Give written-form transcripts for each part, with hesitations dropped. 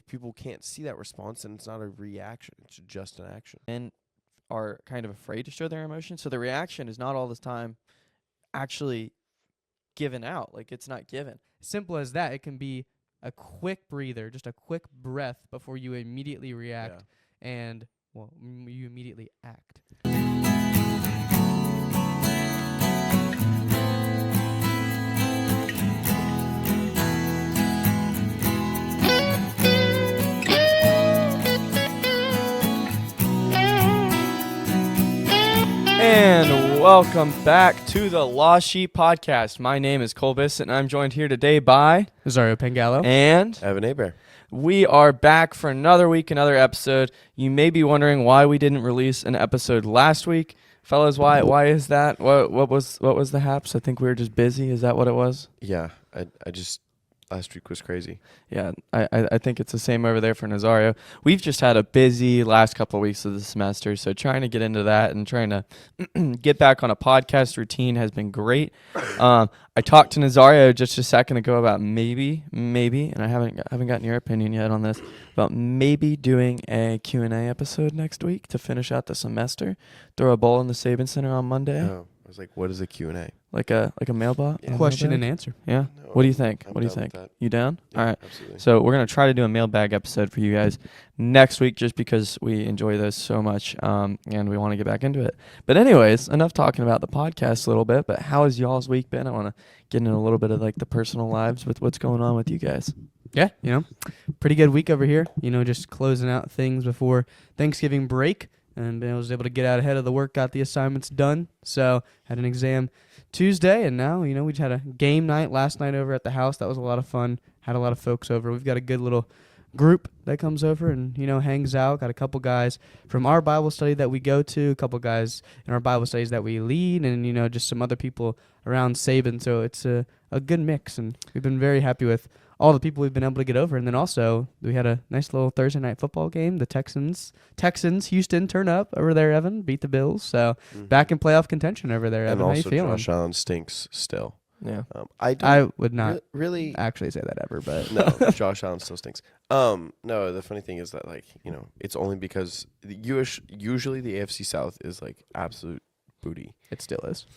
people can't see that response, and it's not a reaction. It's just an action. And are kind of afraid to show their emotion. So the reaction is not all the time actually given out. Like, it's not given. Simple as that. It can be a quick breather, just a quick breath before you immediately react and, well, you immediately act. And welcome back to the Lost Sheep Podcast. My name is Cole Bissett, and I'm joined here today by Rosario Pangallo and Evan Abear. We are back for another week, another episode. You may be wondering why we didn't release an episode last week. Fellas, why is that? What was the haps? I think we were just busy. Is that what it was? Yeah, I just last week was crazy. Yeah, I think it's the same over there for Nazario. We've just had a busy last couple of weeks of the semester, so trying to get into that and trying to get back on a podcast routine has been great. I talked to Nazario just a second ago about maybe, and I haven't gotten your opinion yet on this, about maybe doing a Q&A episode next week to finish out the semester. Throw a bowl in the Saban Center on Monday. Oh, I was like, what is a Q&A? Like a mailbot? Yeah. Question and answer. Yeah. No, What do you think? I'm What do you down think? with that. You down? Yeah, All right. Absolutely. So we're going to try to do a mailbag episode for you guys next week just because we enjoy those so much and we want to get back into it. But anyways, enough talking about the podcast a little bit, but how has y'all's week been? I want to get into a little bit of like the personal lives with what's going on with you guys. Yeah, pretty good week over here. Just closing out things before Thanksgiving break. And I was able to get out ahead of the work, got the assignments done. So had an exam Tuesday, and now, we just had a game night last night over at the house. That was a lot of fun. Had a lot of folks over. We've got a good little group that comes over and, hangs out. Got a couple guys from our Bible study that we go to, a couple guys in our Bible studies that we lead, and, just some other people around Saban. So it's a good mix, and we've been very happy with all the people we've been able to get over. And then also we had a nice little Thursday night football game. The Texans, Houston turn up over there, Evan, beat the Bills. So back in playoff contention over there, Evan. And How you also feeling? Josh Allen stinks still. Yeah. I would not really actually say that ever, but no, Josh Allen still stinks. No, the funny thing is that it's only because usually the AFC South is like absolute booty. it still is.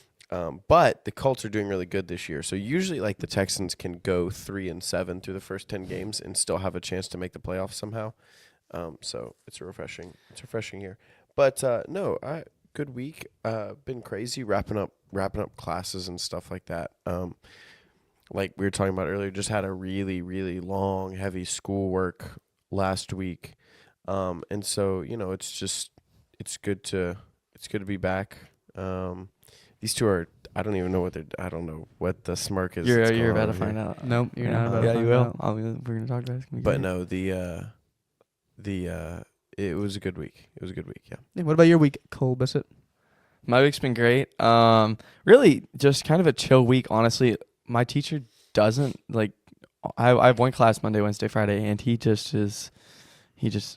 But the Colts are doing really good this year. So usually like the Texans can go 3-7 through the first 10 games and still have a chance to make the playoffs somehow. So it's refreshing here. But no, good week. Been crazy wrapping up classes and stuff like that. Like we were talking about earlier, just had a really, really long, heavy schoolwork last week. And so, it's good to be back. These two are, I don't know what the smirk is. You're about to find out. Nope, you're not about to Yeah, find you will. out. We're going to talk about it. But no, it was a good week. It was a good week, yeah. Yeah, what about your week, Cole Bissett? My week's been great. Really just kind of a chill week, honestly. My teacher doesn't I have one class Monday, Wednesday, Friday, and he just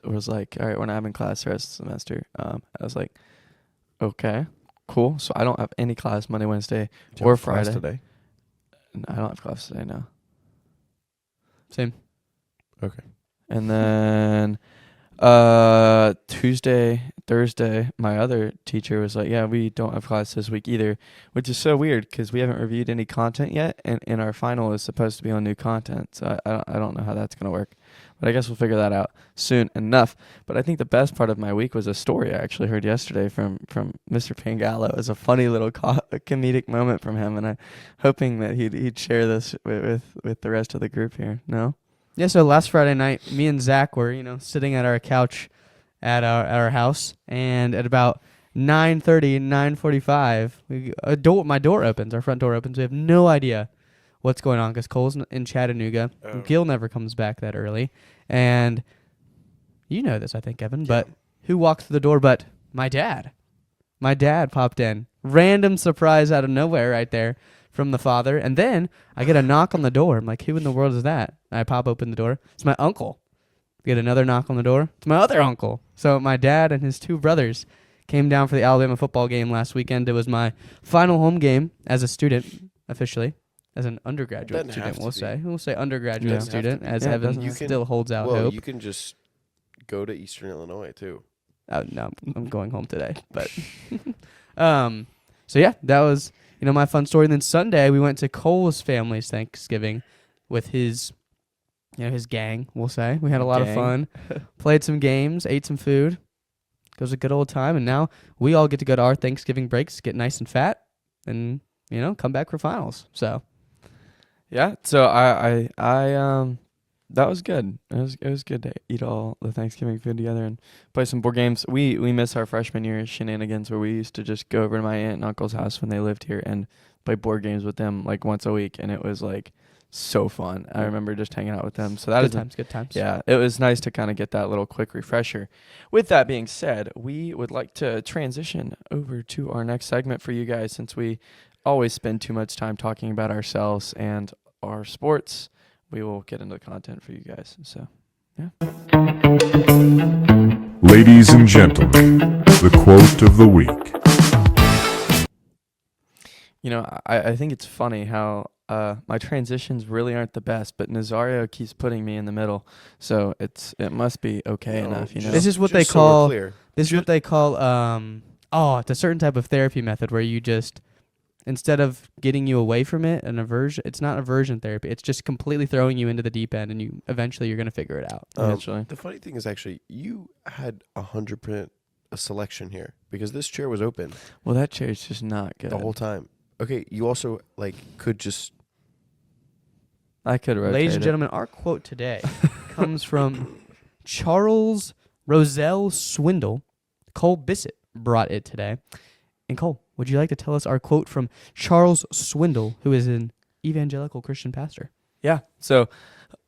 was like, all right, we're not having class the rest of the semester. I was like, okay, cool. So I don't have any class Monday, Wednesday, or Friday. Today? I don't have class today, no. Same. Okay. And then Tuesday, Thursday, my other teacher was like, yeah, we don't have class this week either, which is so weird because we haven't reviewed any content yet, and our final is supposed to be on new content. So I don't know how that's going to work, but I guess we'll figure that out soon enough. But I think the best part of my week was a story I actually heard yesterday from Mr. Pangallo. It was a funny little comedic moment from him, and I'm hoping that he'd share this with the rest of the group here. No? Yeah, so last Friday night, me and Zach were, sitting at our couch at our house, and at about 9:30, 9:45, my door opens, our front door opens. We have no idea what's going on because Cole's in Chattanooga. Oh. Gil never comes back that early, and you know this, I think, Evan, but who walked through the door but my dad? My dad popped in. Random surprise out of nowhere right there from the father. And then I get a knock on the door. I'm like, who in the world is that? And I pop open the door. It's my uncle. Get another knock on the door. It's my other uncle. So my dad and his two brothers came down for the Alabama football game last weekend. It was my final home game as a student, officially. as an undergraduate Doesn't have student, to we'll say undergraduate Yeah. Doesn't have to student, be. as Yeah, it Evan doesn't have to be. still holds out Well, hope. you can just go to Eastern Illinois too. Oh, no, I'm going home today. But so yeah, that was my fun story. And then Sunday we went to Cole's family's Thanksgiving with his his gang. We'll say we had a lot of Gang. fun, played some games, ate some food. It was a good old time. And now we all get to go to our Thanksgiving breaks, get nice and fat, and come back for finals. So Yeah. So I that was good. It was good to eat all the Thanksgiving food together and play some board games. We miss our freshman year shenanigans where we used to just go over to my aunt and uncle's house when they lived here and play board games with them like once a week, and it was like so fun. I remember just hanging out with them. So that good is times, good times. yeah, it was nice to kind of get that little quick refresher. With that being said, we would like to transition over to our next segment for you guys since we always spend too much time talking about ourselves and our sports. We will get into the content for you guys. So, yeah. Ladies and gentlemen, the quote of the week. I think it's funny how my transitions really aren't the best, but Nazario keeps putting me in the middle, so it must be okay enough. This is what Just they so we're call. clear. This is what they call. It's a certain type of therapy method where you just, instead of getting you away from it, an aversion. It's not aversion therapy. It's just completely throwing you into the deep end, and you're gonna figure it out. Eventually. The funny thing is actually you had 100% a selection here because this chair was open Well, that chair's just not good. the whole time. Okay, you also could just I could rotate Ladies and it. gentlemen, our quote today comes from Charles Roselle Swindle. Cole Bissett brought it today. And Cole, would you like to tell us our quote from Charles Swindle, who is an evangelical Christian pastor? Yeah. So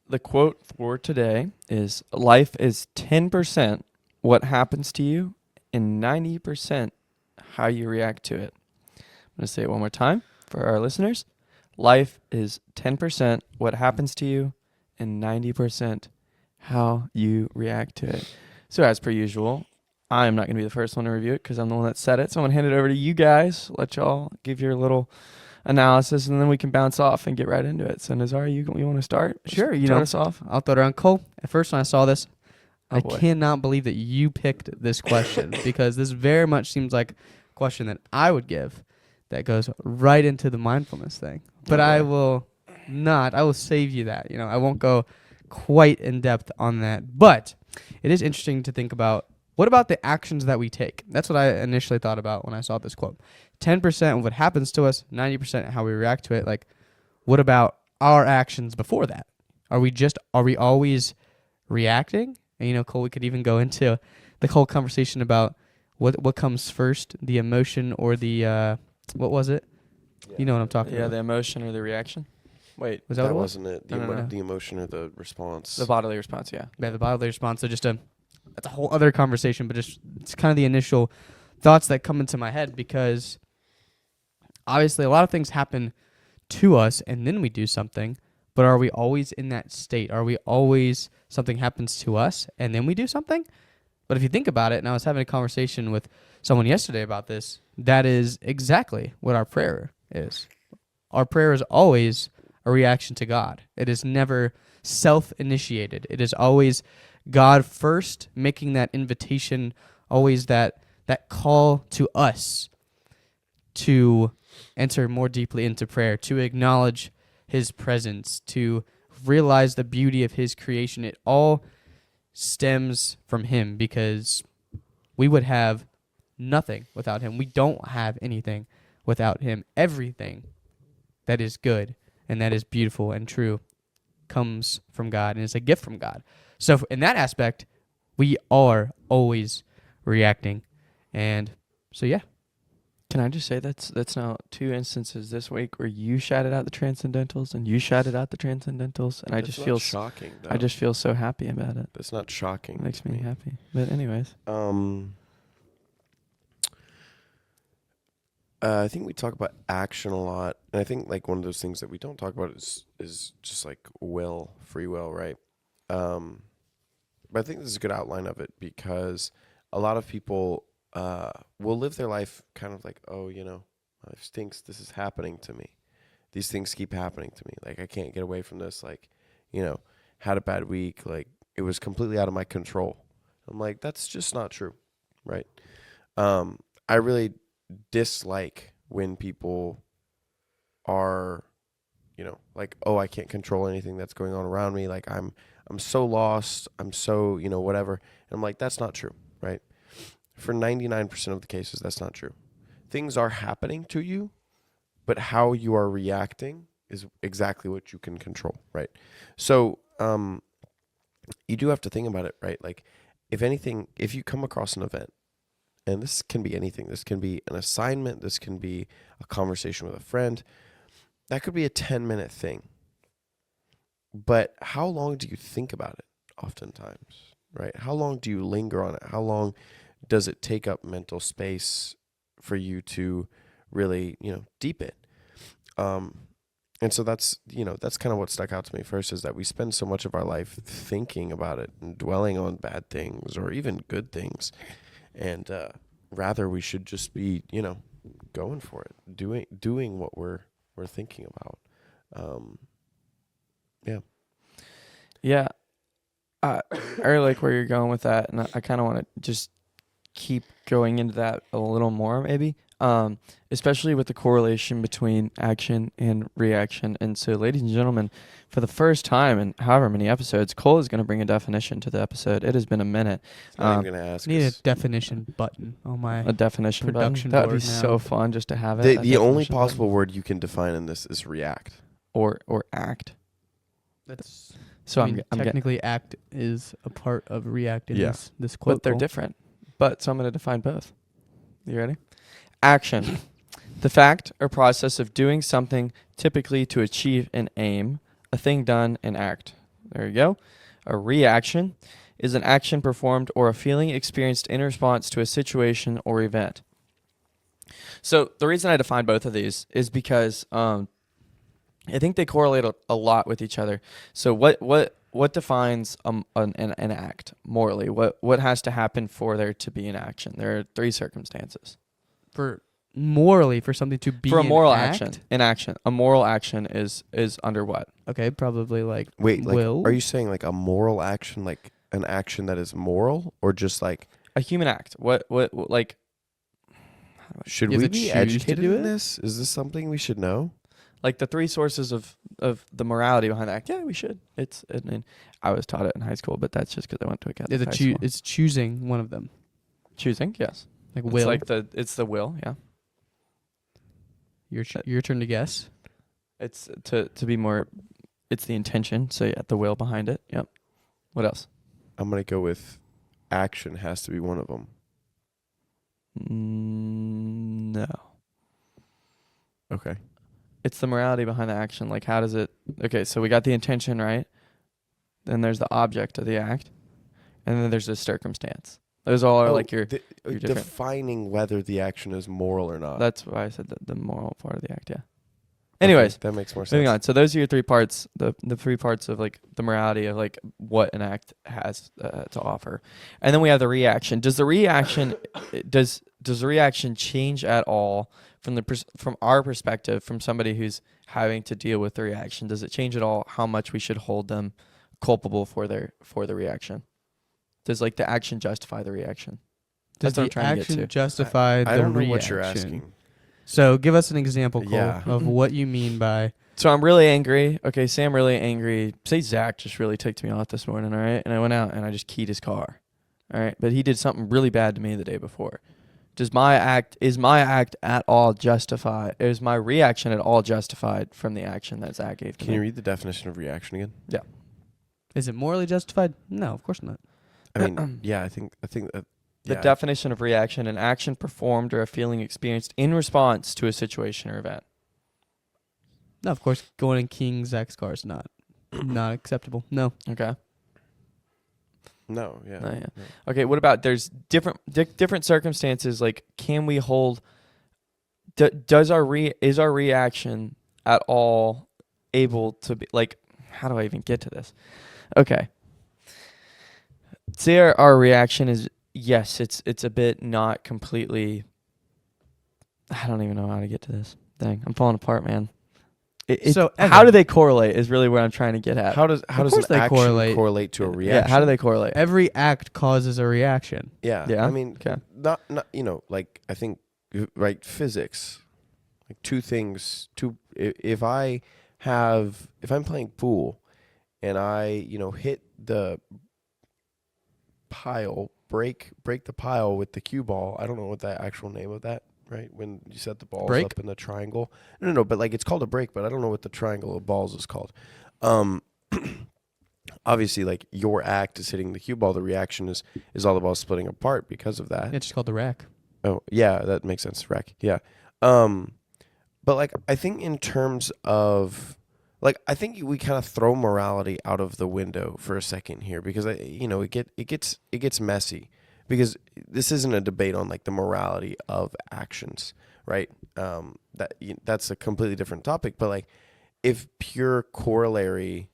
the quote for today is life is 10% what happens to you and 90% how you react to it. I'm going to say it one more time for our listeners. Life is 10% what happens to you and 90% how you react to it. So as per usual, I'm not going to be the first one to review it because I'm the one that said it. So I'm going to hand it over to you guys. Let y'all give your little analysis, and then we can bounce off and get right into it. So Nazar, you want to start? Sure. Start us off. I'll throw it around. Cole, at first when I saw this, Oh, I boy. cannot believe that you picked this question because this very much seems like a question that I would give that goes right into the mindfulness thing. But I will not. I will save you that. I won't go quite in depth on that. But it is interesting to think about, what about the actions that we take? That's what I initially thought about when I saw this quote. 10% of what happens to us, 90% how we react to it. Like, what about our actions before that? Are we always reacting? And Cole, we could even go into the whole conversation about what comes first, the emotion or the what was it? Yeah. You know what I'm talking Yeah, about. the emotion or the reaction. Wait, Was that what it was? wasn't it. No. The emotion or the response. the bodily response. Yeah. Yeah, the bodily response. So that's a whole other conversation, but it's kind of the initial thoughts that come into my head because obviously a lot of things happen to us and then we do something, but are we always in that state? Are we always, something happens to us and then we do something? But if you think about it, and I was having a conversation with someone yesterday about this, that is exactly what our prayer is. Our prayer is always a reaction to God. It is never self-initiated. It is always God first making that invitation, always that call to us to enter more deeply into prayer, to acknowledge his presence, to realize the beauty of his creation. It all stems from him because we would have nothing without him. We don't have anything without him. Everything that is good and that is beautiful and true comes from God and is a gift from God. So in that aspect, we are always reacting. And so, yeah. Can I just say that's now 2 instances this week where you shouted out the Transcendentals and you shouted out the Transcendentals, and I That's just not feel shocking. Though. I just feel so happy about it. That's not shocking. It makes to me happy. But anyways, I think we talk about action a lot, and I think one of those things that we don't talk about is just free will, right? But I think this is a good outline of it because a lot of people will live their life kind of like, oh, life stinks. This is happening to me. these things keep happening to me. Like, I can't get away from this. Like, had a bad week. Like, it was completely out of my control. I'm like, that's just not true, right? I really dislike when people are, like, oh, I can't control anything that's going on around me. Like, I'm so lost. I'm so, whatever. And I'm like, that's not true, right? For 99% of the cases, that's not true. Things are happening to you, but how you are reacting is exactly what you can control, right? So, you do have to think about it, right? Like, if you come across an event, and this can be anything, this can be an assignment, this can be a conversation with a friend, that could be a 10-minute thing. But how long do you think about it oftentimes, right? How long do you linger on it? How long does it take up mental space for you to really, deep it? And so that's kind of what stuck out to me first, is that we spend so much of our life thinking about it and dwelling on bad things or even good things. And rather we should just be, going for it, doing what we're thinking about. Yeah. I really like where you're going with that, and I kind of want to just keep going into that a little more, maybe. Especially with the correlation between action and reaction. And so, ladies and gentlemen, for the first time in however many episodes, Cole is going to bring a definition to the episode. It has been a minute. I'm going to ask. Need a definition button on my A definition production button. That would board be now. so fun just to have it. The only possible word you can define in this is react. Or act. That's So I mean, I'm getting, technically act is a part of react in Yeah. this quote. but they're Cole. different. But so I'm going to define both. You ready? Action. The fact or process of doing something, typically to achieve an aim, a thing done, an act. There you go. A reaction is an action performed or a feeling experienced in response to a situation or event. So the reason I define both of these is because I think they correlate a lot with each other. So what defines an act morally? What has to happen for there to be an action? There are three circumstances. For morally, for something to be For a moral an action, act? an action, a moral action is under what? Okay, probably like Wait, like, will. are you saying like a moral action, like an action that is moral, or just like A human act. What like? should You have we to be choose to educated do in it? this? Is this something we should know? Like the three sources of the morality behind the act. Yeah, we should. I was taught it in high school, but that's just because I went to a Catholic high school. It's choosing one of them. Choosing, yes. Like It's will. like it's the will, yeah. Your turn to guess. It's to be more. It's the intention. So yeah, the will behind it. Yep. What else? I'm gonna go with action has to be one of them. No. Okay. It's the morality behind the action. Like, how does it? Okay, so we got the intention, right? Then there's the object of the act, and then there's the circumstance. Those all are like your different. defining whether the action is moral or not. That's why I said the moral part of the act. Yeah. Anyways, that makes more sense. moving on. So those are your three parts. The three parts of like the morality of like what an act has to offer, and then we have the reaction. Does the reaction does the reaction change at all from our perspective, from somebody who's having to deal with the reaction? Does it change at all how much we should hold them culpable for the reaction? Does like the action justify the reaction? Does That's what I'm the trying to get action to. justify the I don't know reaction? what you're asking. So give us an example, Cole, Yeah. of what you mean by. So I'm really angry. Okay, say I'm really angry. Say Zach just really ticked me off this morning, all right? And I went out and I just keyed his car. All right? But he did something really bad to me the day before. Is my act at all justified? Is my reaction at all justified from the action that Zach gave to Can me? you read the definition of reaction again? Is it morally justified? No, of course not. I mean, yeah, I think that The yeah. definition of reaction: an action performed or a feeling experienced in response to a situation or event. No, of course, going and keying Zach's car is not acceptable. No. Okay. No, yeah. No, yeah. no. Okay. What about there's different circumstances? Like, can we hold? Is our reaction at all able to be like? How do I even get to this? Okay. Say our reaction is yes. It's a bit not completely. I don't even know how to get to this. Dang, I'm falling apart, man. So, how Evan, do they correlate is really where I'm trying to get at. How does course an they action correlate. correlate to a Yeah, reaction? how do they correlate? every act causes a reaction. Yeah. Yeah? I mean, Okay. not like I think right physics, like two things. If I'm playing pool, and I hit the pile, break the pile with the cue ball. I don't know what the actual name of that. Right when you set the balls Break? up in the triangle. No, but like it's called a break, but I don't know what the triangle of balls is called. Um, obviously, like your act is hitting the cue ball. The reaction is all the balls splitting apart because of that. It's just called the rack. Oh, yeah, that makes sense. Rack. Yeah. But like I think in terms of like I think we kind of throw morality out of the window for a second here because it gets messy because this isn't a debate on like the morality of actions, right? That's a completely different topic, but like if pure corollary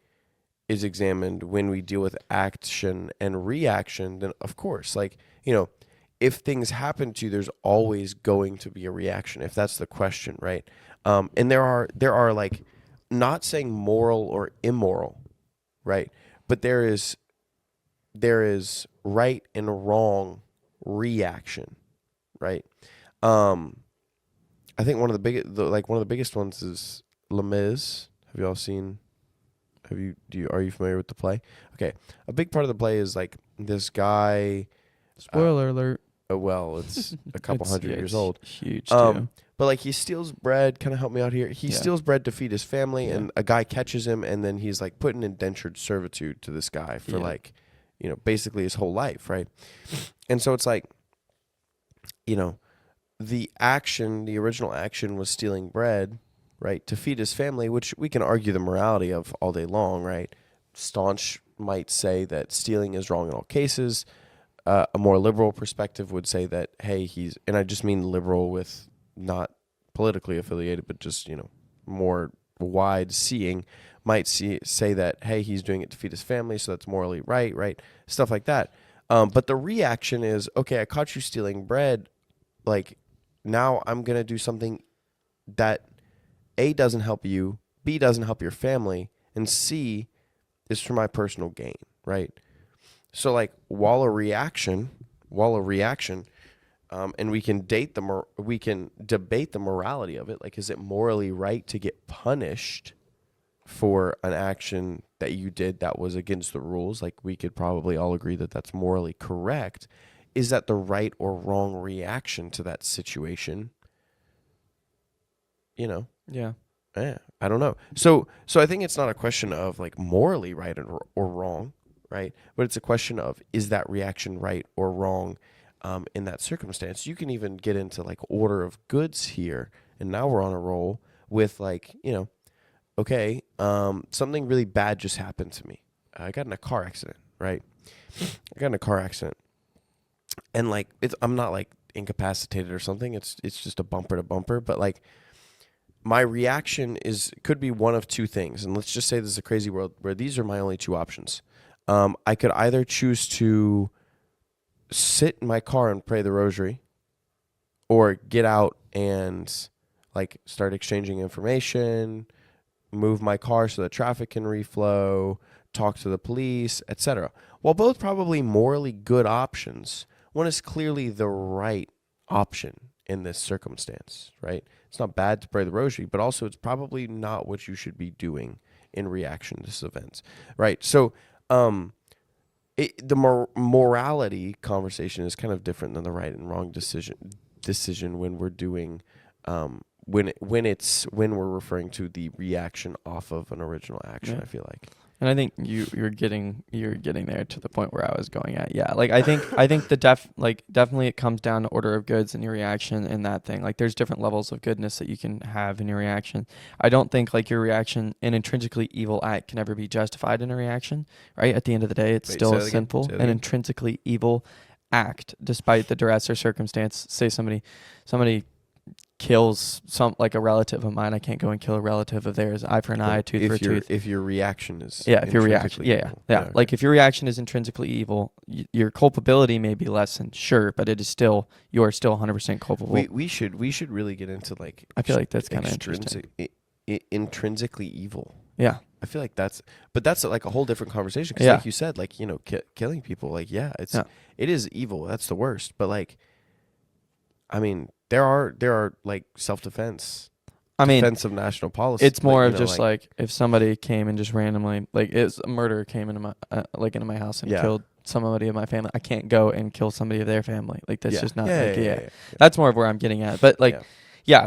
is examined when we deal with action and reaction, then of course, like, if things happen to you, there's always going to be a reaction, if that's the question, right? And there are like, not saying moral or immoral, right? But there is right and wrong reaction, right? I think one of the biggest ones is Les Mis. Have you all seen? Are you familiar with the play? Okay, a big part of the play is like this guy. Spoiler alert. Well, it's a couple hundred years it's old. Huge too. But like he steals bread. Kind of help me out here. He steals bread to feed his family, and a guy catches him, and then he's like put in indentured servitude to this guy for like, basically his whole life, right? And so it's like, the original action was stealing bread, right, to feed his family, which we can argue the morality of all day long, right? Staunch might say that stealing is wrong in all cases. A more liberal perspective would say that, hey, and I just mean liberal with not politically affiliated, but just, more wide seeing, might say that, hey, he's doing it to feed his family, so that's morally right? Stuff like that. But the reaction is, okay, I caught you stealing bread. Like, now I'm going to do something that A, doesn't help you, B, doesn't help your family, and C, is for my personal gain, right? So like while a reaction, and we can debate the morality of it. Like, is it morally right to get punished for an action that you did that was against the rules? Like, we could probably all agree that that's morally correct. Is that the right or wrong reaction to that situation? Yeah. Yeah, I don't know. So I think it's not a question of like morally right or wrong, right? But it's a question of, is that reaction right or wrong in that circumstance? You can even get into like order of goods here, and now we're on a roll with like, okay, something really bad just happened to me. I got in a car accident, right? And like I'm not like incapacitated or something. It's just a bumper to bumper, but like my reaction could be one of two things. And let's just say this is a crazy world where these are my only two options. I could either choose to sit in my car and pray the rosary, or get out and like start exchanging information, move my car so that traffic can reflow, talk to the police, etc. While both probably morally good options, one is clearly the right option in this circumstance, right? It's not bad to pray the rosary, but also it's probably not what you should be doing in reaction to this event, right? So the morality conversation is kind of different than the right and wrong decision when we're doing when we're referring to the reaction off of an original action. Yeah. I feel like. And I think you're getting there to the point where I was going at. Yeah. Like I think definitely it comes down to order of goods and your reaction and that thing. Like there's different levels of goodness that you can have in your reaction. I don't think like your reaction, an intrinsically evil act can ever be justified in a reaction, right? At the end of the day, it's still a sinful and intrinsically evil act despite the duress or circumstance. Say somebody kills a relative of mine, I can't go and kill a relative of theirs. Eye for an eye, tooth for a tooth. If your reaction is if your reaction, like if your reaction is intrinsically evil, your culpability may be lessened, sure, but you are still 100% culpable. We should really get into like I feel like that's kind of interesting. intrinsically evil. Yeah. I feel like that's like a whole different conversation. Because Yeah. like you said, like, you know, killing people, like, it is evil. That's the worst. But like, I mean, there are like self-defense. I mean, defense of national policy. it's more you of know, just like if somebody came and just randomly, like, it's a murderer came into my into my house and Yeah. killed somebody of my family. I can't go and kill somebody of their family. Like, that's just not yeah. That's more of where I'm getting at. But like,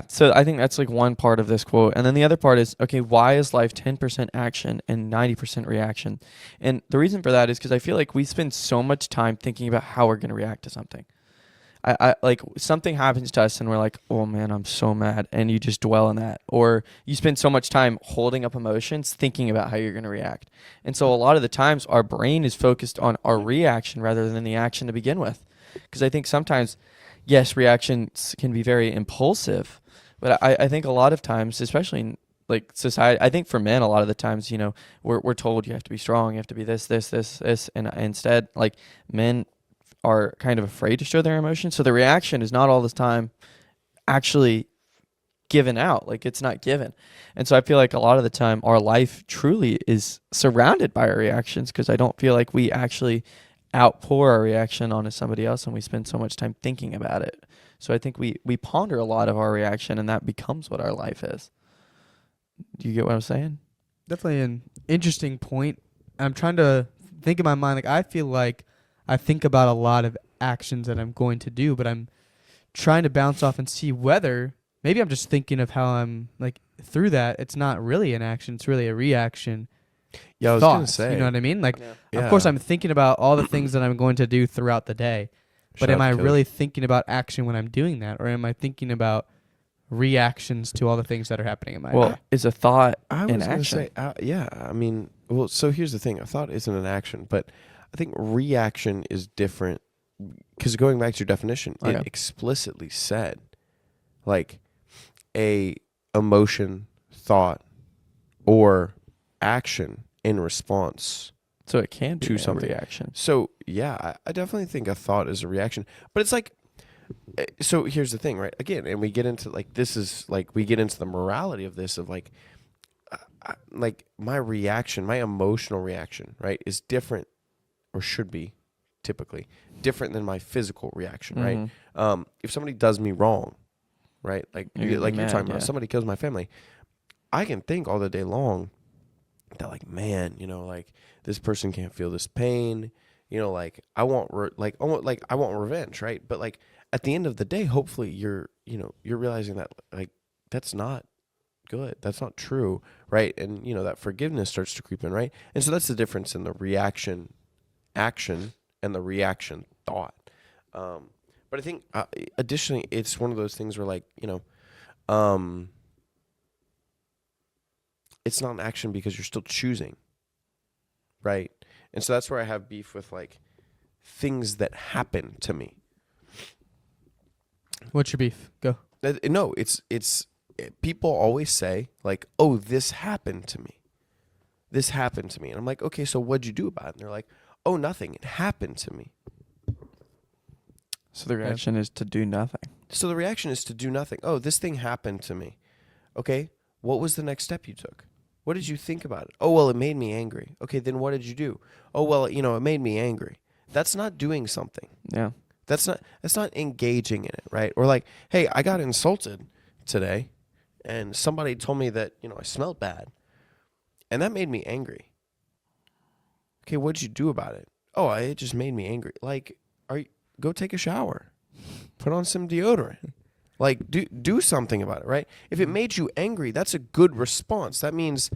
so I think that's like one part of this quote. And then the other part is, okay, why is life 10% action and 90% reaction? And the reason for that is because I feel like we spend so much time thinking about how we're going to react to something. I like something happens to us and we're like, oh man, I'm so mad. And you just dwell on that. Or you spend so much time holding up emotions, thinking about how you're going to react. And so a lot of the times our brain is focused on our reaction rather than the action to begin with. Because I think sometimes, yes, reactions can be very impulsive. But I think a lot of times, especially in like society, I think for men, a lot of the times, you know, we're told you have to be strong, you have to be this. And instead, like, men are kind of afraid to show their emotions. So the reaction is not all this time actually given out. Like, it's not given. And so I feel like a lot of the time our life truly is surrounded by our reactions, because I don't feel like we actually outpour our reaction onto somebody else and we spend so much time thinking about it. So I think we ponder a lot of our reaction and that becomes what our life is. Do you get what I'm saying? Definitely an interesting point. I'm trying to think in my mind, like, I feel like I think about a lot of actions that I'm going to do, but I'm trying to bounce off and see whether maybe I'm just thinking of how I'm like through that. It's not really an action; it's really a reaction. Yeah, I was thought, gonna say. you know what I mean? Like, Yeah. of course, I'm thinking about all the things that I'm going to do throughout the day, but Shout am out I to Coach. really thinking about action when I'm doing that, or am I thinking about reactions to all the things that are happening in my Well, life? is a thought I an was gonna action? say, yeah. I mean, well, so here's the thing: a thought isn't an action, but I think reaction is different. Because going back to your definition, Okay. it explicitly said, like, a emotion, thought, or action in response. So it can be To a something. reaction. So yeah, I definitely think a thought is a reaction, but it's like, so here's the thing, right? Again, and we get into like we get into the morality of this, of like, like my reaction, my emotional reaction, right, is different, or should be typically different than my physical reaction, Mhm. right? If somebody does me wrong, right, like You're gonna be you're mad, talking about, yeah. somebody kills my family, I can think all the day long that, like, man, you know, like, this person can't feel this pain, you know, like, I want I want revenge, right? But like at the end of the day, hopefully you're realizing that, like, that's not good, that's not true, right? And you know, that forgiveness starts to creep in, right? And so that's the difference in the reaction action and the reaction thought. But I think additionally, it's one of those things where, like, you know, it's not an action because you're still choosing, right? And so that's where I have beef with, like, things that happen to me. What's your beef? Go. No, people always say, like, oh, this happened to me. This happened to me. And I'm like, okay, so what'd you do about it? And they're like, oh, nothing. It happened to me. So the reaction is to do nothing. So the reaction is to do nothing. Oh, this thing happened to me. Okay, what was the next step you took? What did you think about it? Oh, well, it made me angry. Okay, then what did you do? Oh, well, you know, it made me angry. That's not doing something. Yeah. That's not engaging in it, right? Or like, hey, I got insulted today and somebody told me that, you know, I smelled bad. And that made me angry. Okay, what'd you do about it? Oh, it just made me angry. Like, go take a shower. Put on some deodorant. Like, do something about it, right? If it made you angry, that's a good response. That means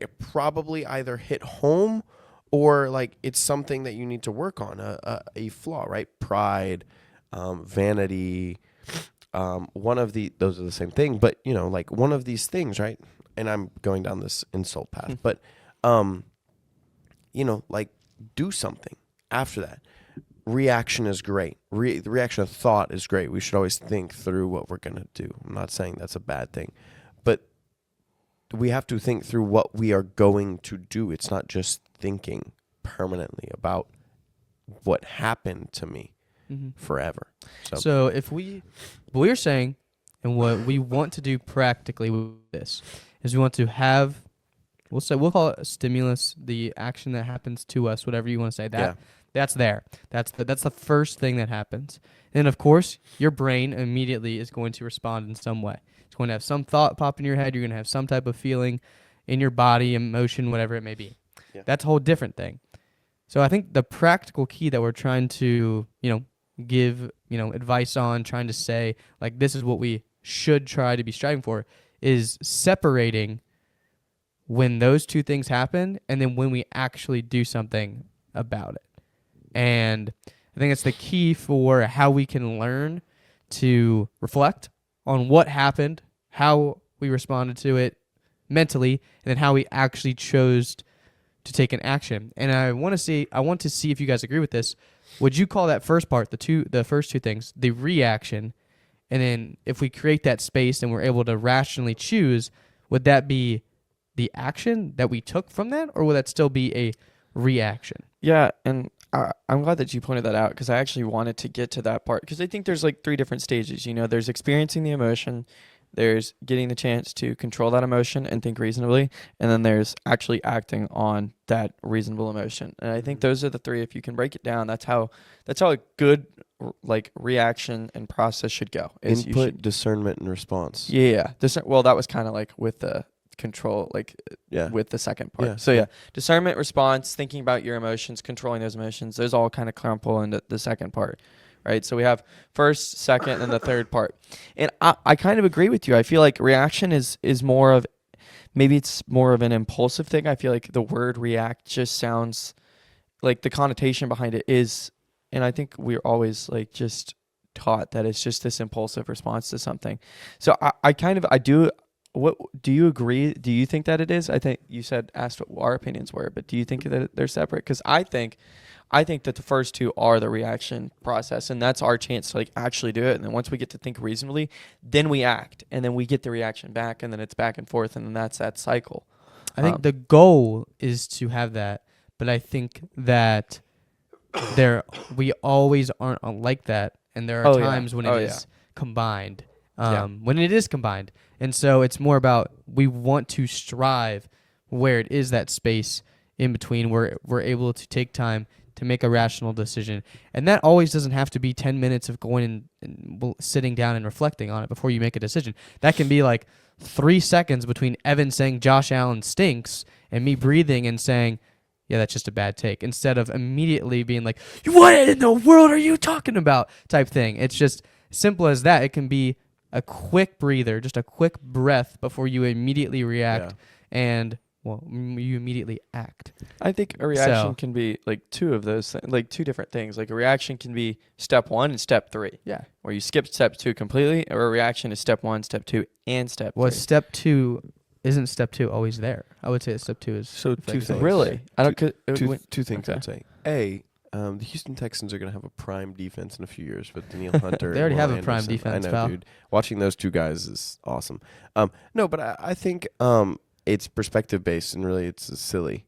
it probably either hit home or, like, it's something that you need to work on, a flaw, right? Pride, vanity, those are the same thing, but, you know, like, one of these things, right? And I'm going down this insult path, but, you know, like, do something after that. Reaction is great. The reaction of thought is great. We should always think through what we're going to do. I'm not saying that's a bad thing, but we have to think through what we are going to do. It's not just thinking permanently about what happened to me forever. So if what you're saying and what we want to do practically with this is we want to have, we'll call it a stimulus, the action that happens to us, whatever you want to say. That's there. That's the first thing that happens. And of course, your brain immediately is going to respond in some way. It's going to have some thought pop in your head. You're going to have some type of feeling in your body, emotion, whatever it may be. Yeah. That's a whole different thing. So I think the practical key that we're trying to, give, advice on, trying to say, like, this is what we should try to be striving for, is separating when those two things happen and then when we actually do something about it. And I think it's the key for how we can learn to reflect on what happened, how we responded to it mentally, and then how we actually chose to take an action. And I want to see if you guys agree with this. Would you call that first part, the first two things, the reaction? And then if we create that space and we're able to rationally choose, would that be the action that we took from that, or would that still be a reaction? Yeah, and I'm glad that you pointed that out, because I actually wanted to get to that part, because I think there's like 3 different stages. There's experiencing the emotion, there's getting the chance to control that emotion and think reasonably, and then there's actually acting on that reasonable emotion. And I think those are the 3. If you can break it down, that's how a good like reaction and process should go. Input, discernment, and response. Yeah. Well, that was kind of like with the control, with the second part. Yeah. So yeah, discernment, response, thinking about your emotions, controlling those emotions, those all kind of crumple into the second part, right? So we have first, second, and the third part. And I kind of agree with you. I feel like reaction is more of, maybe it's more of an impulsive thing. I feel like the word react just sounds like the connotation behind it is, and I think we're always like just taught that it's just this impulsive response to something. So I do. What do you agree? Do you think that it is? I think you asked what our opinions were, but do you think that they're separate? Because I think that the first 2 are the reaction process, and that's our chance to like actually do it. And then once we get to think reasonably, then we act, and then we get the reaction back, and then it's back and forth, and then that's that cycle. I think the goal is to have that, but I think that we always aren't like that, and there are times when it is combined. When it is combined. And so it's more about, we want to strive where it is that space in between where we're able to take time to make a rational decision. And that always doesn't have to be 10 minutes of going and sitting down and reflecting on it before you make a decision. That can be like 3 seconds between Evan saying Josh Allen stinks and me breathing and saying, yeah, that's just a bad take, instead of immediately being like, what in the world are you talking about type thing. It's just simple as that. It can be a quick breather, just a quick breath before you immediately react, and you immediately act. I think a reaction can be like 2 of those, like 2 different things. Like a reaction can be step 1 and step 3. Yeah. Where you skip step 2 completely, or a reaction is step 1, step 2, and step 3. Well, step 2 isn't step 2 always there. I would say that step 2 is So 2 things. Really? I don't. Two things okay. I'd say. The Houston Texans are going to have a prime defense in a few years with Danielle Hunter. They already and have Will a prime Anderson. defense, I know, pal. dude. Watching those 2 guys is awesome. No, but I think it's perspective based, and really it's silly.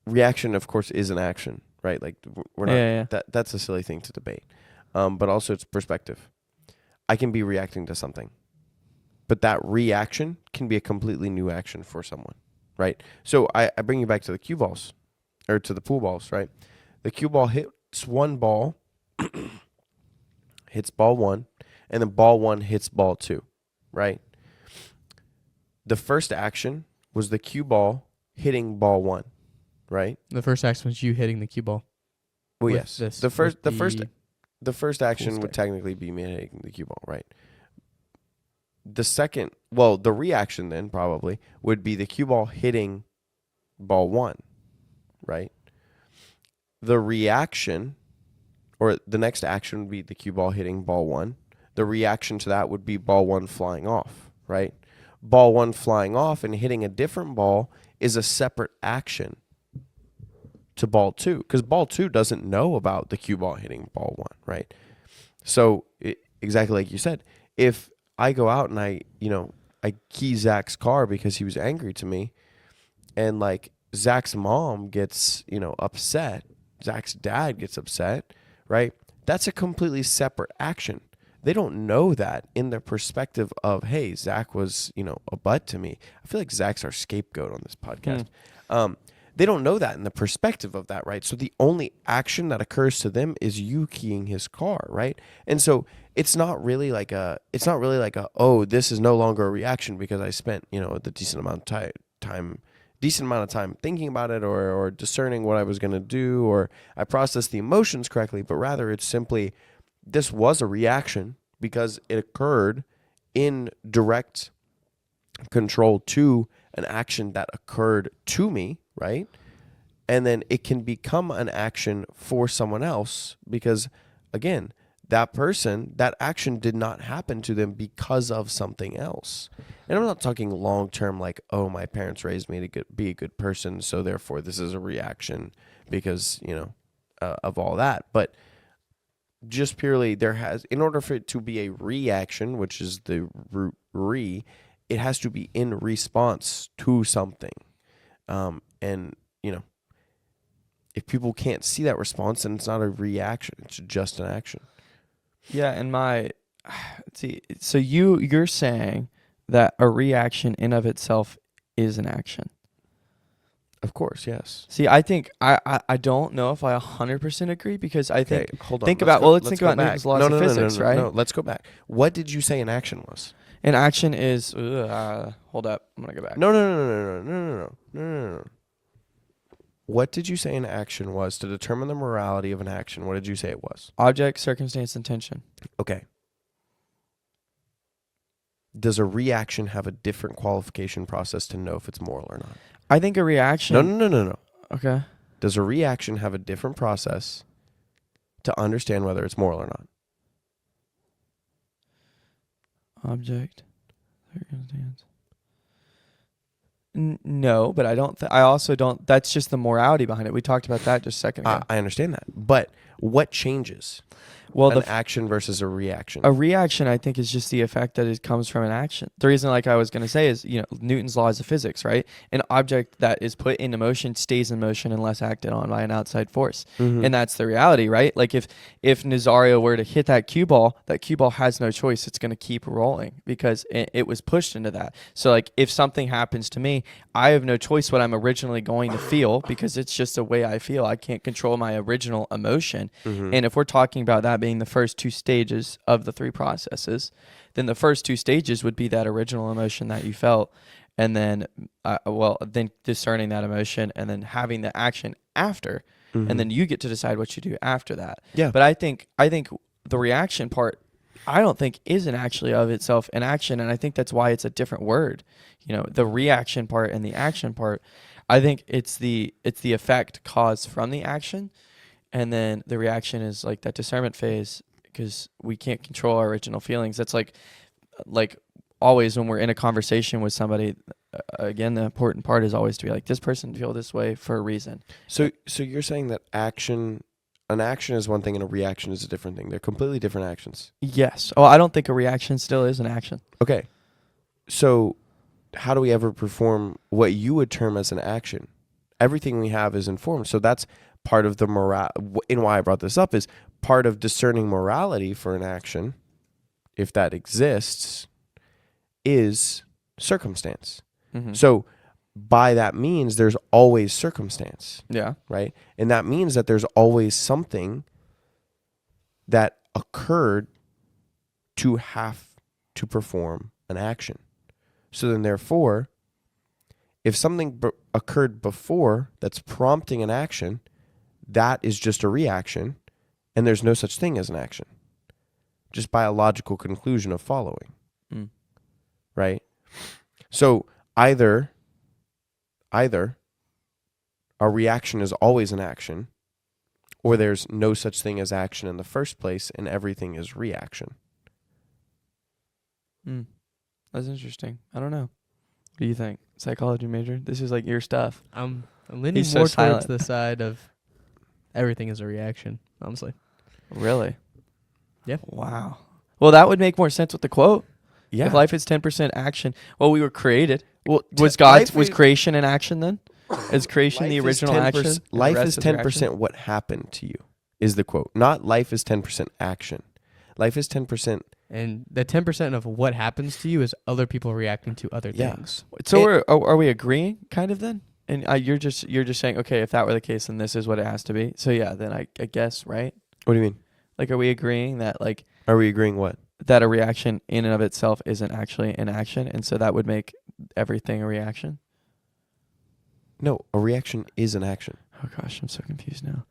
Reaction, of course, is an action, right? Like we're not. Yeah. That's a silly thing to debate. But also it's perspective. I can be reacting to something, but that reaction can be a completely new action for someone, right? So I bring you back to the cue balls. Or to the pool balls, right? The cue ball hits one ball, hits ball 1, and then ball 1 hits ball 2, right? The first action was the cue ball hitting ball 1, right? The first action was you hitting the cue ball. Well, With yes. this- The first with the first action would stick. technically be me hitting the cue ball, right? The second, the reaction then probably would be the cue ball hitting ball 1. Right? The reaction, or the next action would be the cue ball hitting ball 1. The reaction to that would be ball 1 flying off, right? Ball 1 flying off and hitting a different ball is a separate action to ball 2, because ball 2 doesn't know about the cue ball hitting ball 1, right? So exactly like you said, if I go out and I key Zach's car because he was angry to me, and like Zach's mom gets, upset, Zach's dad gets upset, right? That's a completely separate action they don't know that in the perspective of, hey, Zach was, a butt to me. I feel like Zach's our scapegoat on this podcast. They don't know that in the perspective of that, right? So the only action that occurs to them is you keying his car, right? And so it's not really like oh, this is no longer a reaction because I spent, the decent amount of time thinking about it or discerning what I was going to do, or I processed the emotions correctly, but rather it's simply, this was a reaction because it occurred in direct control to an action that occurred to me, right? And then it can become an action for someone else because, again, that action did not happen to them because of something else. And I'm not talking long term like, oh, my parents raised me to be a good person, so therefore this is a reaction because, of all that. But just purely in order for it to be a reaction, which is the root re, it has to be in response to something. And, if people can't see that response, then it's not a reaction. It's just an action. Yeah, and so you're saying that a reaction in of itself is an action. Of course, yes. See, I think I don't know if I 100% agree because I think hold on. think about let's think go about back. Newton's laws of physics, right? No, let's go back. What did you say an action was? An action is hold up, I'm gonna go back. No. What did you say an action was to determine the morality of an action? What did you say it was? Object, circumstance, intention. Okay. Does a reaction have a different qualification process to know if it's moral or not? I think a reaction. No. Okay. Does a reaction have a different process to understand whether it's moral or not? Object, circumstance. No, but I don't. I also don't. That's just the morality behind it. We talked about that just a second ago. I understand that, but what changes? Well, an action versus a reaction. A reaction, I think, is just the effect that it comes from an action. The reason, like I was going to say, is Newton's laws of physics, right? An object that is put into motion stays in motion unless acted on by an outside force, and that's the reality, right? Like if Nazario were to hit that cue ball has no choice; it's going to keep rolling because it was pushed into that. So, like if something happens to me, I have no choice what I'm originally going to feel because it's just the way I feel. I can't control my original emotion, and if we're talking about that being the first two stages of the three processes, then the first two stages would be that original emotion that you felt, and then then discerning that emotion and then having the action after, and then you get to decide what you do after that. Yeah. But I think the reaction part, I don't think isn't actually of itself an action, and I think that's why it's a different word. The reaction part and the action part, I think it's the effect caused from the action. And then the reaction is like that discernment phase because we can't control our original feelings. That's like always when we're in a conversation with somebody, again, the important part is always to be like, this person feel this way for a reason. So you're saying that an action is one thing and a reaction is a different thing. They're completely different actions. Yes. Oh, I don't think a reaction still is an action. Okay. So how do we ever perform what you would term as an action? Everything we have is informed. So that's part of the and why I brought this up is part of discerning morality for an action, if that exists, is circumstance. So by that means there's always circumstance. Yeah. Right? And that means that there's always something that occurred to have to perform an action. So then therefore, if something occurred before that's prompting an action, that is just a reaction, and there's no such thing as an action, just by a logical conclusion of following. Right? So either a reaction is always an action, or there's no such thing as action in the first place, and everything is reaction. That's interesting. I don't know. What do you think? Psychology major? This is like your stuff. I'm leaning He's so more silent. towards the side of everything is a reaction, honestly. Really? Yeah. Wow. Well, that would make more sense with the quote. Yeah. If life is 10% action, well, we were created. Well, Was creation an action then? Is creation the original action? and the Life rest is is reaction? 10% what happened to you, is the quote. Not life is 10% action. Life is 10% And the 10% of what happens to you is other people reacting to other Yeah. things. So are we agreeing kind of then? And you're just saying, okay, if that were the case, then this is what it has to be. So yeah, then I guess, right? What do you mean? Like, are we agreeing that like Are we agreeing what? that a reaction in and of itself isn't actually an action, and so that would make everything a reaction? No, a reaction is an action. Oh gosh, I'm so confused now.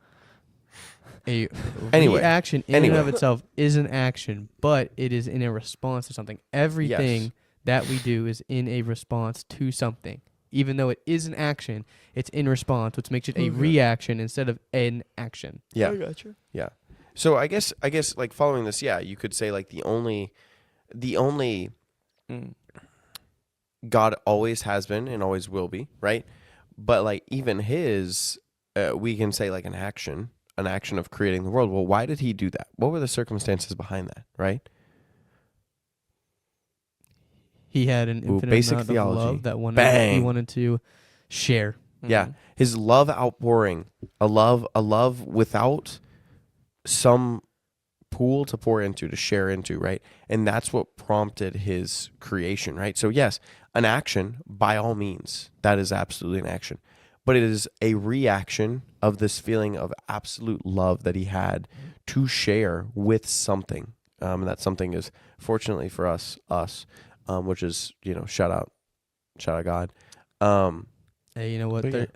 A Anyway, reaction in and of itself is an action, but it is in a response to something. Everything Yes. that we do is in a response to something. Even though it is an action, it's in response, which makes it a Okay. reaction instead of an action. Yeah. gotcha. Yeah. So I guess like following this, yeah, you could say like the only God always has been and always will be, right? But like even his, we can say like an action of creating the world. Well, why did he do that? What were the circumstances behind that, right? He had an infinite basic amount theology. of love that he Bang. wanted to share. Yeah, his love outpouring, a love without some pool to pour into, to share into, right? And that's what prompted his creation, right? So yes, an action by all means, that is absolutely an action, but it is a reaction of this feeling of absolute love that he had to share with something, and that something is fortunately for us, which is shout out God. Hey, you know what? But yeah.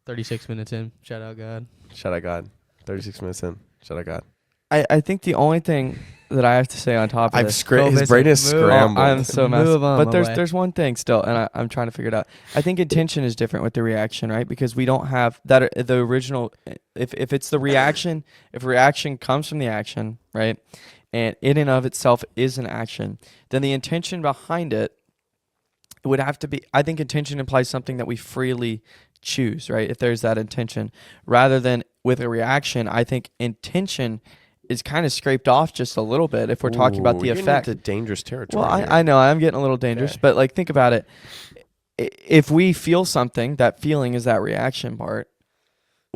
36 minutes in. Shout out God. Shout out God. 36 minutes in. Shout out God. I think the only thing that I have to say on top of this, His brain is Move. scrambled. I'm so messed. Move on, But my way. there's one thing still, and I'm trying to figure it out. I think intention is different with the reaction, right? Because we don't have that the original. If it's the reaction, if reaction comes from the action, right, and in and of itself is an action, then the intention behind it would have to be. I think intention implies something that we freely choose, right? If there's that intention, rather than with a reaction, I think intention is kind of scraped off just a little bit if we're talking about the You're effect. into dangerous territory. Well, here. I know I'm getting a little dangerous, Okay. but like think about it. If we feel something, that feeling is that reaction part.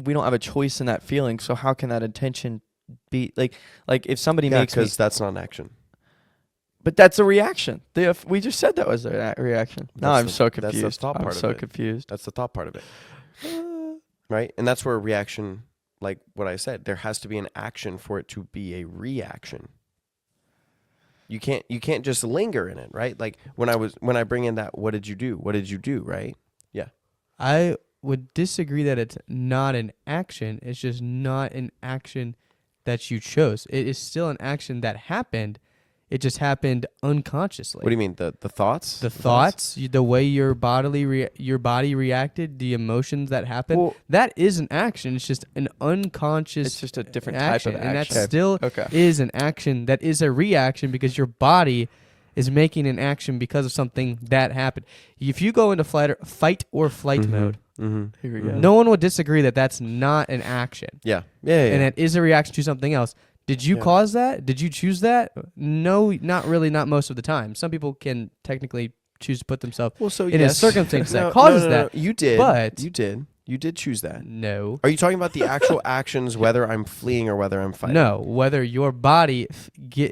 We don't have a choice in that feeling, so how can that intention be like if somebody makes me? because that's not an action. But that's a reaction. We just said that was a reaction. Now That's I'm the- so that's the confused. top I'm part of so it. confused. That's the thought part of it, right? And that's where reaction, like what I said, there has to be an action for it to be a reaction. You can't just linger in it, right? Like when I bring in that, what did you do? What did you do? Right? Yeah. I would disagree that it's not an action. It's just not an action that you chose. It is still an action that happened. It just happened unconsciously. What do you mean? The thoughts? The thoughts, the way your body reacted, the emotions that happened, Well- that is an action. It's just an unconscious It's just a different action. type of And action. that still Okay. is an action that is a reaction because your body is making an action because of something that happened. If you go into fight or flight mode, Mm-hmm. Here we go. no one would disagree that that's not an action. Yeah. Yeah. And it is a reaction to something else. Did you Yeah. cause that? Did you choose that? No, not really, not most of the time. Some people can technically choose to put themselves well, so in a circumstance that No, causes no, that. You did. but- you did choose that. No. Are you talking about the actual actions, whether I'm fleeing or whether I'm fighting? No, whether your body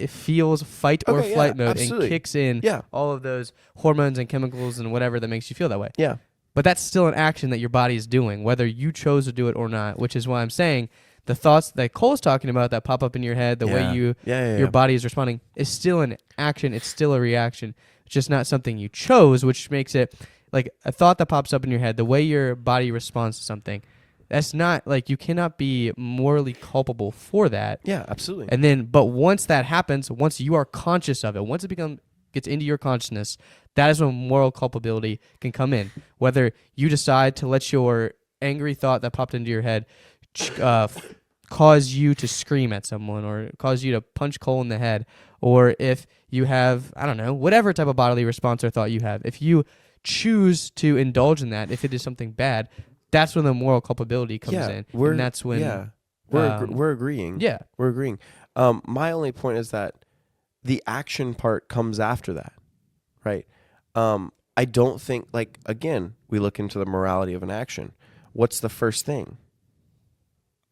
feels fight or Okay, yeah, flight mode absolutely. and kicks in Yeah. all of those hormones and chemicals and whatever that makes you feel that way. Yeah. But that's still an action that your body is doing, whether you chose to do it or not, which is why I'm saying the thoughts that Cole's talking about that pop up in your head, the way your body is responding, is still an action. It's still a reaction. It's just not something you chose, which makes it like a thought that pops up in your head, the way your body responds to something. That's not like you cannot be morally culpable for that. Yeah, absolutely. And then, but once that happens, once you are conscious of it, once it gets into your consciousness, that is when moral culpability can come in. Whether you decide to let your angry thought that popped into your head cause you to scream at someone or cause you to punch Cole in the head, or if you have, I don't know, whatever type of bodily response or thought you have, if you choose to indulge in that, if it is something bad, that's when the moral culpability comes in. And that's when... we're agreeing. Yeah. We're agreeing. My only point is that the action part comes after that, right? I don't think, like, again, we look into the morality of an action. What's the first thing?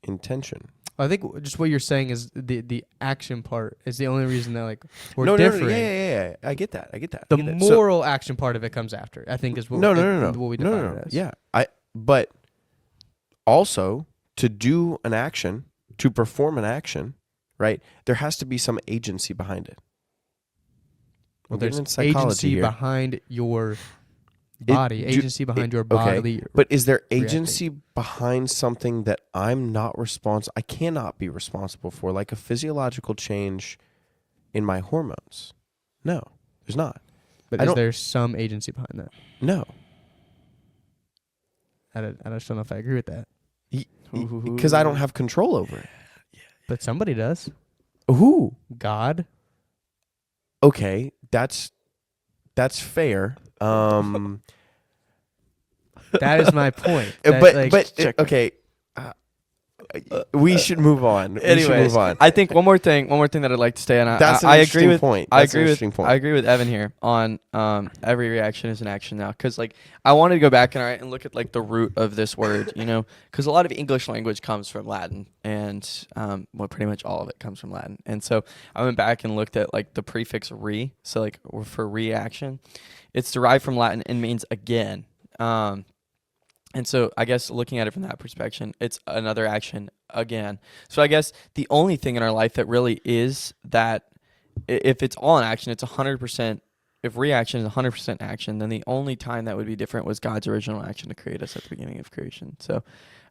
Intention. I think just what you're saying is the action part is the only reason that like we're No, different. yeah. I get that. The I get that. So- moral action part of it comes after. I think is what no. what we define it as. Yeah, but also to do an action, to perform an action, right? There has to be some agency behind it. Well, I'm there's getting in psychology agency here. behind your body, agency behind your okay, bodily. but is there agency behind something that I'm not responsible? I cannot be responsible for, like a physiological change in my hormones. No, there's not. But I is don't- there some agency behind that? No, I just don't know if I agree with that. because I don't have control over it. But somebody does. Who? God. Okay, that's fair. That is my point. That, like, okay. We should move on. Anyways, I think one more thing that I'd like to say, and That's an I agree interesting with point. I That's an agree with interesting point. I agree with Evan here on every reaction is an action now, because like I wanted to go back and look at like the root of this word, you know, because a lot of English language comes from Latin, and well, pretty much all of it comes from Latin, and so I went back and looked at like the prefix re, so like for reaction, it's derived from Latin and means again. And so I guess looking at it from that perspective, it's another action again. So I guess the only thing in our life that really is that if it's all an action, it's 100%. If reaction is 100% action, then the only time that would be different was God's original action to create us at the beginning of creation. So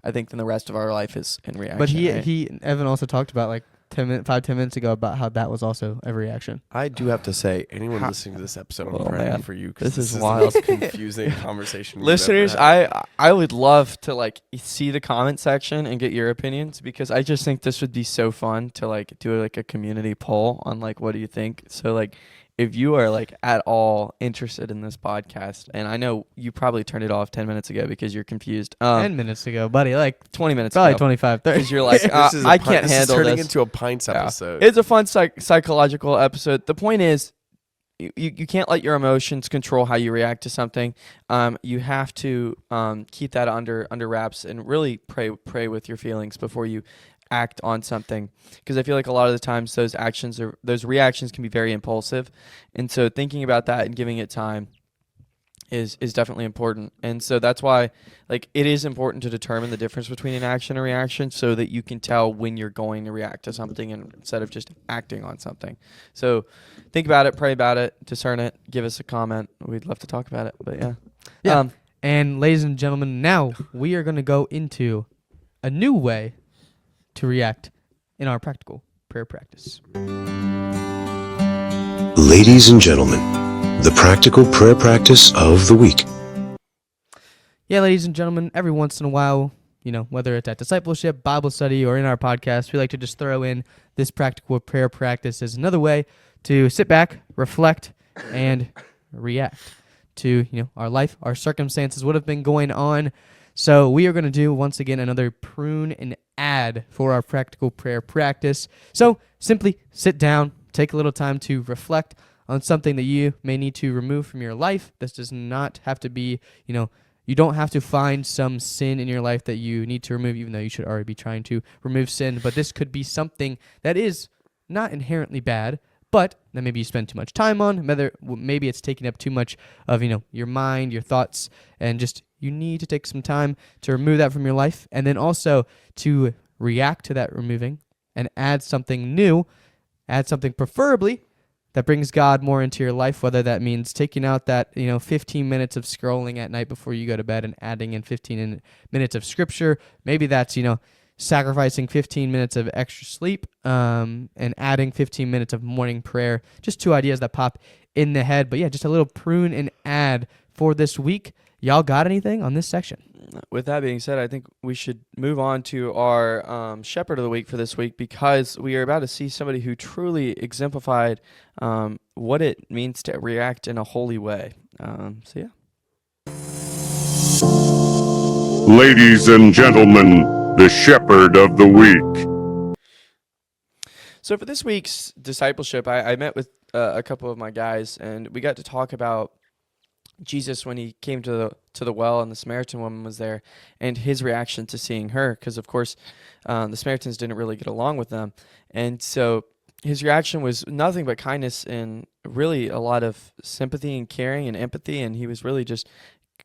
I think then the rest of our life is in reaction. but right? Evan also talked about like 10 minutes ago about how that was also a reaction. I do have to say, anyone listening to this episode, I'm Oh, praying man. for you. 'Cause This is the wild. most confusing conversation. we've Listeners, ever had. I would love to like see the comment section and get your opinions, because I just think this would be so fun to like do like a community poll on like what do you think. So like if you are like at all interested in this podcast, and I know you probably turned it off 10 minutes ago because you're confused. 10 minutes ago, buddy. Like 20 minutes probably ago. 25, 30. Because you're like, This is a I pun- can't this handle is turning this. into a pints Yeah. episode. It's a fun psychological episode. The point is, you can't let your emotions control how you react to something. You have to keep that under wraps and really pray with your feelings before you act on something, because I feel like a lot of the times those reactions can be very impulsive, and so thinking about that and giving it time is definitely important. And so that's why like it is important to determine the difference between an action and reaction, so that you can tell when you're going to react to something instead of just acting on something. So think about it, pray about it, discern it, give us a comment. We'd love to talk about it. But yeah. Yeah. And ladies and gentlemen, now we are going to go into a new way to react in our practical prayer practice. Ladies and gentlemen, the practical prayer practice of the week. Yeah, ladies and gentlemen, every once in a while, you know, whether it's at discipleship, Bible study, or in our podcast, we like to just throw in this practical prayer practice as another way to sit back, reflect, and react to, you know, our life, our circumstances, what have been going on. So we are going to do, once again, another prune and add for our practical prayer practice. So simply sit down, take a little time to reflect on something that you may need to remove from your life. This does not have to be, you know, you don't have to find some sin in your life that you need to remove, even though you should already be trying to remove sin. But this could be something that is not inherently bad, but that maybe you spend too much time on. Maybe it's taking up too much of, you know, your mind, your thoughts, and just you need to take some time to remove that from your life, and then also to react to that removing and add something new, add something preferably that brings God more into your life, whether that means taking out that, you know, 15 minutes of scrolling at night before you go to bed and adding in 15 minutes of scripture. Maybe that's, you know, sacrificing 15 minutes of extra sleep and adding 15 minutes of morning prayer. Just two ideas that pop in the head. But yeah, just a little prune and add for this week. Y'all got anything on this section? With that being said, I think we should move on to our shepherd of the week for this week, because we are about to see somebody who truly exemplified what it means to react in a holy way. So yeah. Ladies and gentlemen, the shepherd of the week. So for this week's discipleship, I met with a couple of my guys, and we got to talk about Jesus when he came to to the well, and the Samaritan woman was there, and his reaction to seeing her, because of course the Samaritans didn't really get along with them, and so his reaction was nothing but kindness and really a lot of sympathy and caring and empathy, and he was really just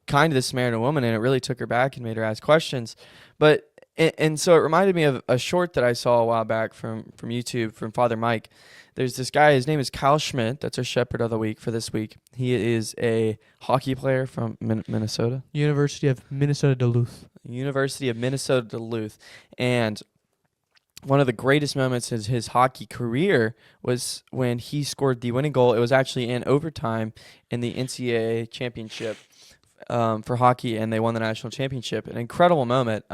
kind to the Samaritan woman, and it really took her back and made her ask questions. But and so it reminded me of a short that I saw a while back from YouTube from Father Mike. There's this guy, his name is Kyle Schmidt. That's our Shepherd of the Week for this week. He is a hockey player from Minnesota. University of Minnesota Duluth. University of Minnesota Duluth. And one of the greatest moments in his hockey career was when he scored the winning goal. It was actually in overtime in the NCAA championship for hockey, and they won the national championship. An incredible moment.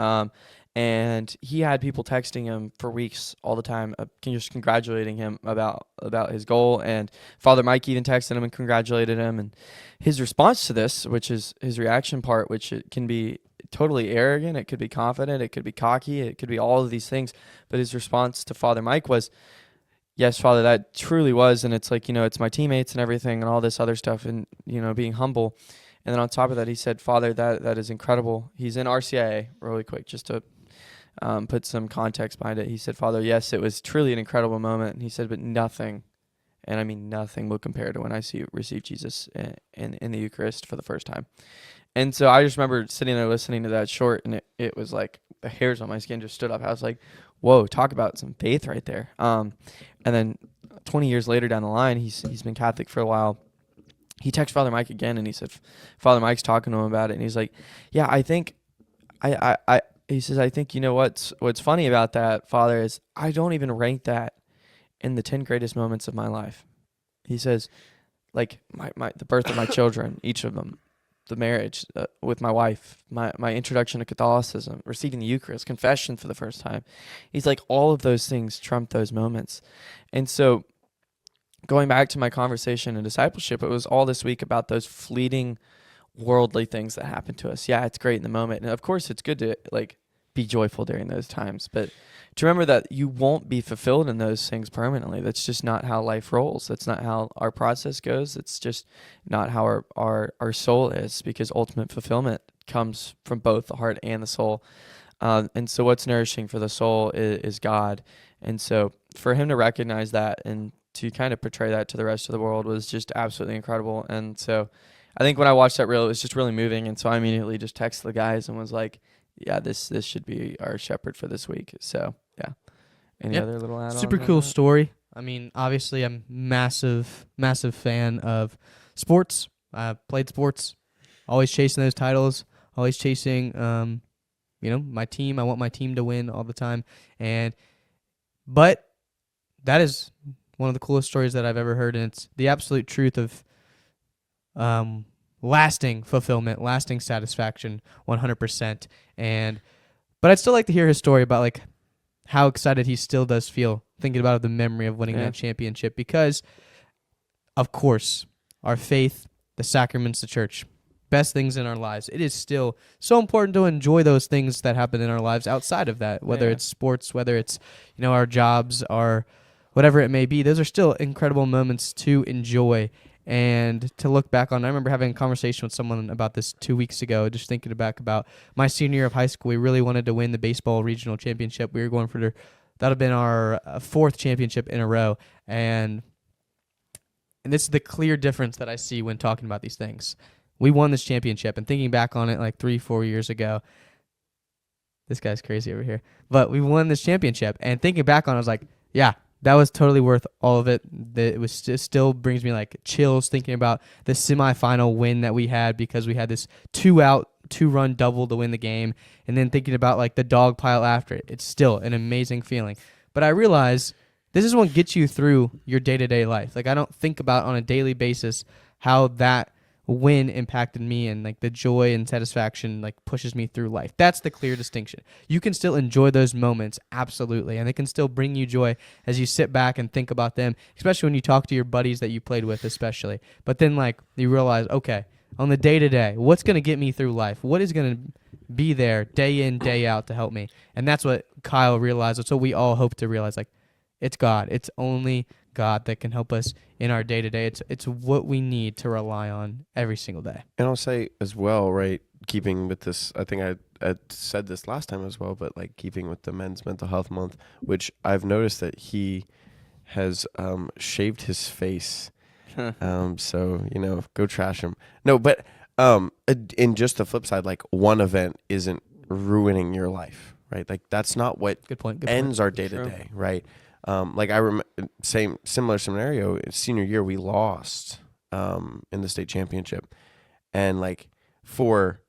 And he had people texting him for weeks all the time, just congratulating him about his goal. And Father Mike even texted him and congratulated him. And his response to this, which is his reaction part, which it can be totally arrogant, it could be confident, it could be cocky, it could be all of these things. But his response to Father Mike was, yes, Father, that truly was. And it's like, it's my teammates and everything and all this other stuff, and, being humble. And then on top of that, he said, Father, that is incredible. He's in RCIA, really quick, just to put some context behind it. He said, Father, yes, it was truly an incredible moment. And he said, but nothing, and I mean nothing, will compare to when I receive Jesus in the Eucharist for the first time. And so I just remember sitting there listening to that short, and it was like the hairs on my skin just stood up. I was like, whoa, talk about some faith right there. And then 20 years later down the line, he's been Catholic for a while. He texted Father Mike again, and he said, Father Mike's talking to him about it, and he's like, yeah, I think he says, I think, what's funny about that, Father, is I don't even rank that in the 10 greatest moments of my life. He says, like the birth of my children, each of them, the marriage with my wife, my introduction to Catholicism, receiving the Eucharist, confession for the first time. He's like, all of those things trump those moments. And so going back to my conversation in discipleship, it was all this week about those fleeting worldly things that happen to us. Yeah, it's great in the moment. And of course it's good to be joyful during those times, but to remember that you won't be fulfilled in those things permanently. That's just not how life rolls. That's not how our process goes. It's just not how our soul is, because ultimate fulfillment comes from both the heart and the soul. And so what's nourishing for the soul is God. And so for him to recognize that and to kind of portray that to the rest of the world was just absolutely incredible. And so I think when I watched that reel, it was just really moving. And so I immediately just texted the guys and was like, yeah, this should be our shepherd for this week. So, yeah. Any other little add-ons? Super cool story. I mean, obviously, I'm massive fan of sports. Played sports. Always chasing those titles. Always chasing, my team. I want my team to win all the time. But that is one of the coolest stories that I've ever heard, and it's the absolute truth of lasting fulfillment, lasting satisfaction, 100%. But I'd still like to hear his story about how excited he still does feel thinking about the memory of winning that championship, because of course our faith, the sacraments, the church, best things in our lives. It is still so important to enjoy those things that happen in our lives outside of that, whether it's sports, whether it's our jobs, our whatever it may be. Those are still incredible moments to enjoy and to look back on. I remember having a conversation with someone about this 2 weeks ago, just thinking back about my senior year of high school. We really wanted to win the baseball regional championship. We were going for that would have been our fourth championship in a row. And this is the clear difference that I see when talking about these things. We won this championship, and thinking back on it 3-4 years ago, this guy's crazy over here, but we won this championship, and thinking back on it, I was like, yeah, that was totally worth all of it. It was still brings me chills thinking about the semifinal win that we had, because we had this 2-run double to win the game, and then thinking about the dog pile after it. It's still an amazing feeling. But I realize this is what gets you through your day-to-day life. I don't think about on a daily basis how that win impacted me, and the joy and satisfaction pushes me through life. That's the clear distinction. You can still enjoy those moments, absolutely, and they can still bring you joy as you sit back and think about them, especially when you talk to your buddies that you played with, especially. But then you realize, okay, on the day-to-day, what's going to get me through life? What is going to be there day in, day out to help me? And that's what Kyle realized. That's what we all hope to realize. It's God. It's only God that can help us in our day to day. It's what we need to rely on every single day. And I'll say as well, right, keeping with this, I think I said this last time as well, but like keeping with the Men's Mental Health Month, which I've noticed that he has shaved his face. So, go trash him. No, but in just the flip side, like one event isn't ruining your life, right? Like that's not what Good point. ends our day to day, right? Like I remember, similar scenario. Senior year, we lost in the state championship, and like for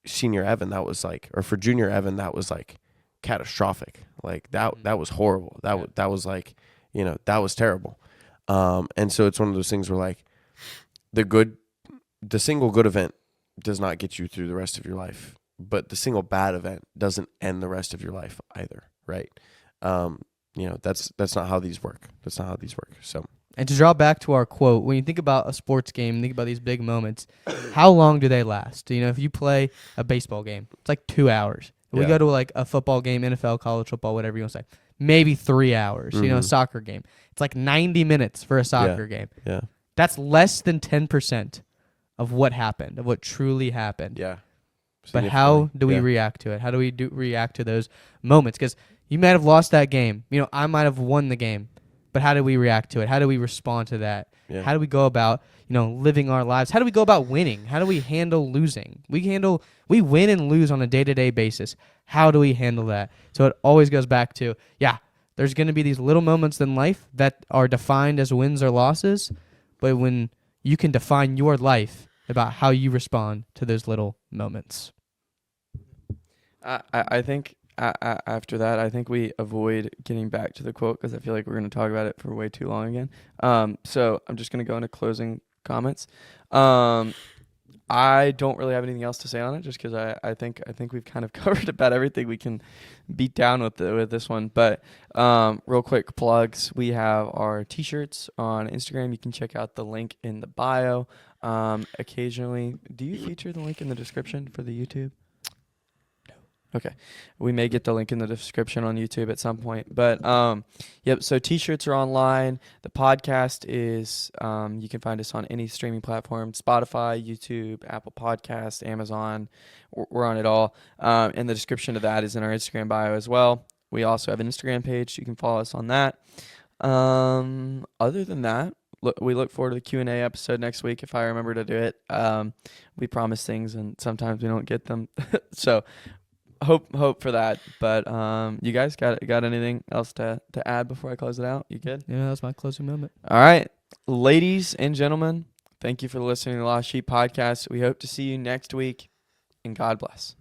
senior Evan, that was like, or for junior Evan, that was like catastrophic. Like that was horrible. That was like, that was terrible. And so it's one of those things where like the single good event does not get you through the rest of your life, but the single bad event doesn't end the rest of your life either, right? That's not how these work. That's not how these work. So, And to draw back to our quote, when you think about a sports game, think about these big moments, how long do they last? If you play a baseball game, it's like 2 hours. If we Yeah. go to like a football game, NFL, college football, whatever you want to say, maybe 3 hours. A Mhm. soccer game, it's like 90 minutes for a soccer game. yeah, That's less than 10% of what happened, of what truly happened. yeah. But how do we Yeah. react to it? How do we react to those moments? Because you might have lost that game. I might have won the game. But how do we react to it? How do we respond to that? Yeah. How do we go about, living our lives? How do we go about winning? How do we handle losing? We win and lose on a day-to-day basis. How do we handle that? So it always goes back to, there's going to be these little moments in life that are defined as wins or losses. But when you can define your life about how you respond to those little moments. I think after that, I think we avoid getting back to the quote because I feel like we're going to talk about it for way too long again. So I'm just going to go into closing comments. I don't really have anything else to say on it, just because I think we've kind of covered about everything we can beat down with this one. But real quick plugs: we have our T-shirts on Instagram. You can check out the link in the bio. Occasionally, do you feature the link in the description for the YouTube? Okay. We may get the link in the description on YouTube at some point. But, yep, so T-shirts are online. The podcast is, you can find us on any streaming platform, Spotify, YouTube, Apple Podcasts, Amazon. We're on it all. And the description of that is in our Instagram bio as well. We also have an Instagram page. You can follow us on that. Other than that, we look forward to the Q&A episode next week if I remember to do it. We promise things, and sometimes we don't get them. So hope for that. But you guys got anything else to add before I close it out? You good? Yeah, that's my closing moment. All right, ladies and gentlemen, thank you for listening to the Lost Sheep Podcast. We hope to see you next week, and God bless.